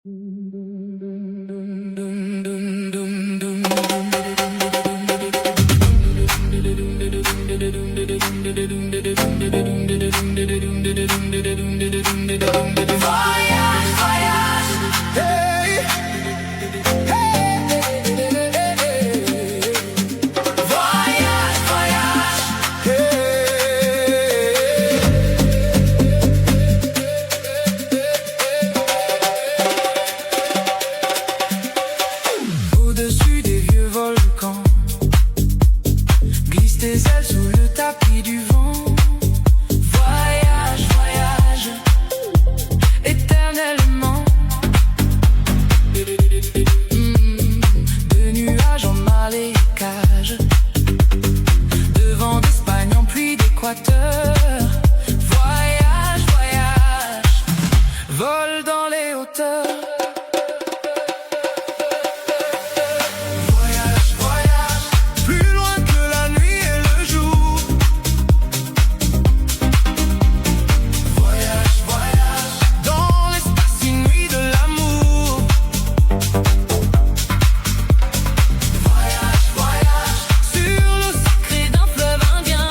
Voyage, voyage, hey, voyage, voyage, au-dessus des vieux volcans, glisse tes ailes sous le tapis du vent. Voyage, voyage, éternellement. De nuages en marécage, de vent d'Espagne en pluie d'Équateur. Voyage, voyage, vole dans les hauteurs. Voyage, voyage, plus loin que la nuit et le jour. Voyage, voyage, dans l'espace inouï de l'amour. Voyage, voyage, sur l'eau sacrée d'un fleuve indien.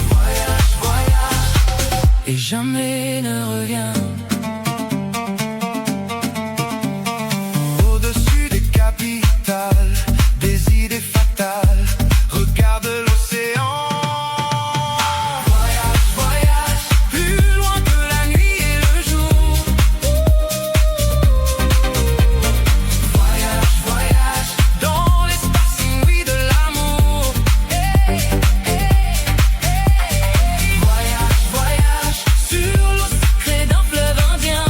Voyage, voyage, et jamais ne revient. Au-dessus des capitales, des idées fatales, regarde l'océan. Voyage, voyage, plus loin que la nuit et le jour. Voyage, voyage, dans l'espace inouï de l'amour. Voyage, voyage, sur l'eau sacrée d'un fleuve indien.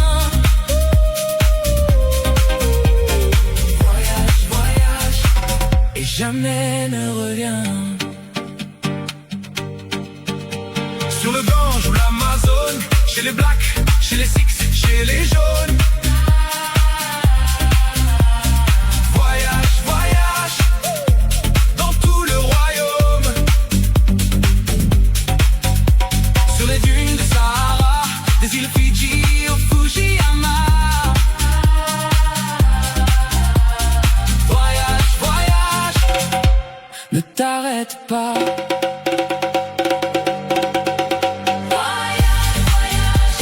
Voyage, voyage, et jamais ne revient. Sur le Gange ou l'Amazone, chez les Blacks, chez les Sikhs, chez les jaunes. Voyage, voyage, dans tout le royaume. Sur les dunes du Sahara, des îles Fidji au Fujiyama. Voyage, voyage, ne t'arrête pas. Voyage, voyage,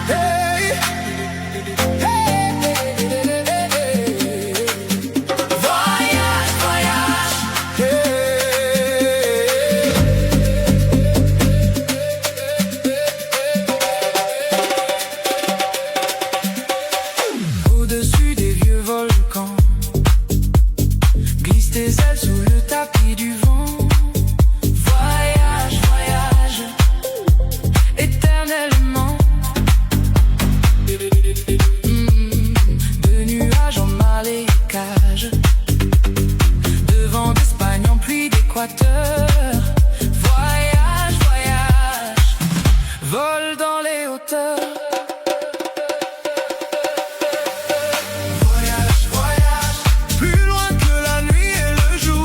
hey, voyage, voyage, au-dessus des vieux volcans, glisse tes ailes sous le tapis du vent. Voyage, voyage, éternellement. De nuages en marécage, de vent d'Espagne en pluie d'Équateur. Voyage, voyage, vole dans les hauteurs. Voyage, voyage, plus loin que la nuit et le jour.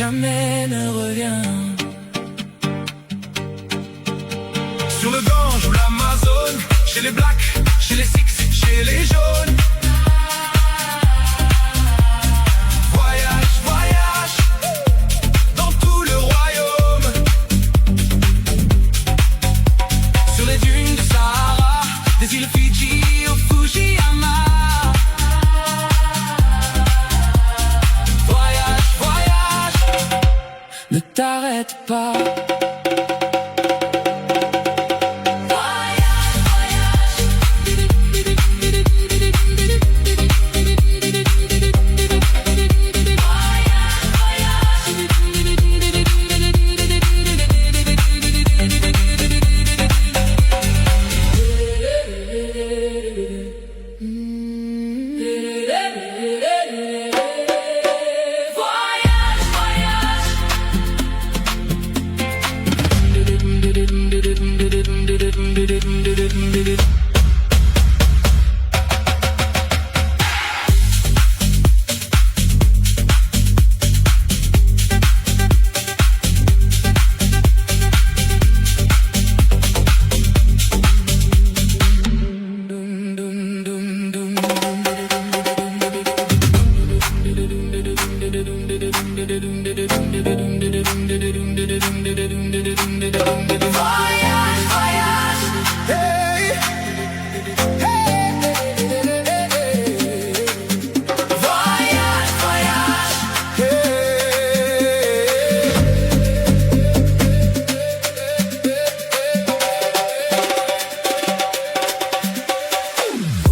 jamais ne revient. Sur le Gange ou l'Amazone, chez les Blacks, chez les Six, chez les Jaunes. Voyage, voyage, dans tout le royaume. Sur les dunes du Sahara, des îles Fidji au Fujiyama. Voyage, voyage, ne t'arrête pas.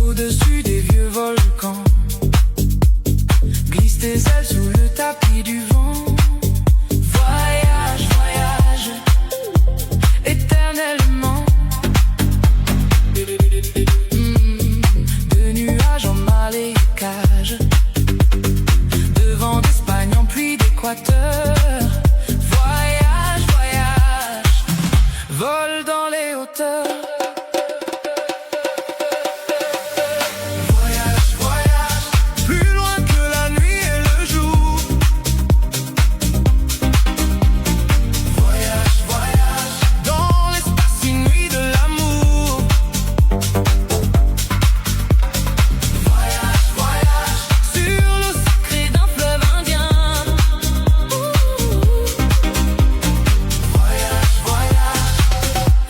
Au-dessus des vieux volcans, glisse tes ailes sous le tapis du vent. Voyage, voyage, éternellement. De nuages en marécage, de vent d'Espagne en pluie d'Équateur. Voyage, voyage, vole dans les hauteurs.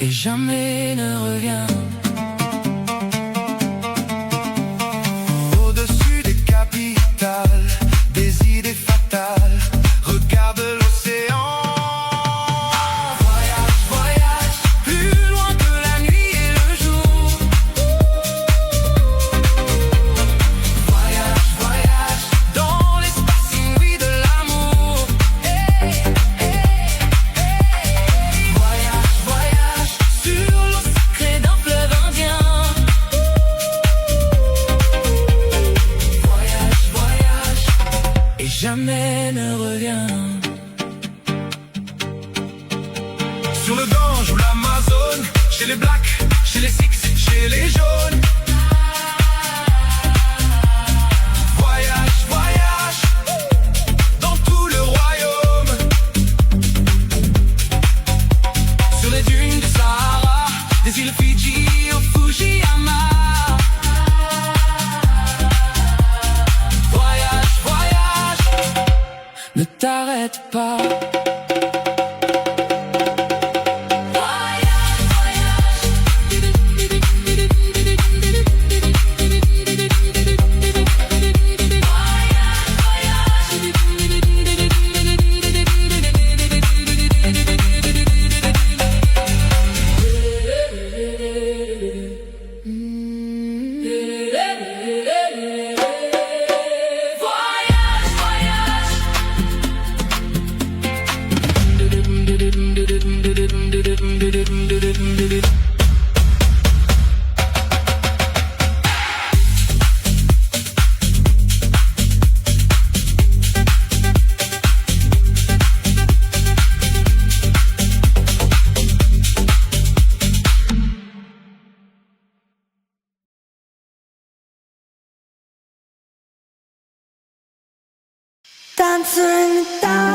Et jamais ne revient. Au-dessus des capitales, des idées fatales, regarde l'océan. Voyage, voyage, plus loin que la nuit et le jour. Voyage, voyage, dans l'espace inouï de l'amour. Hey, hey, hey. Voyage, voyage, sur l'eau sacrée d'un fleuve indien. Voyage, voyage, et jamais ne revient. Sur le Gange ou l'Amazone, chez les Blacks, chez les Six, chez les Jaunes. Voyage, voyage, dans tout le royaume. Sur les dunes du Sahara, des îles Fidji au Fujiyama. Voyage, voyage, ne t'arrête pas. Dancer in the dark.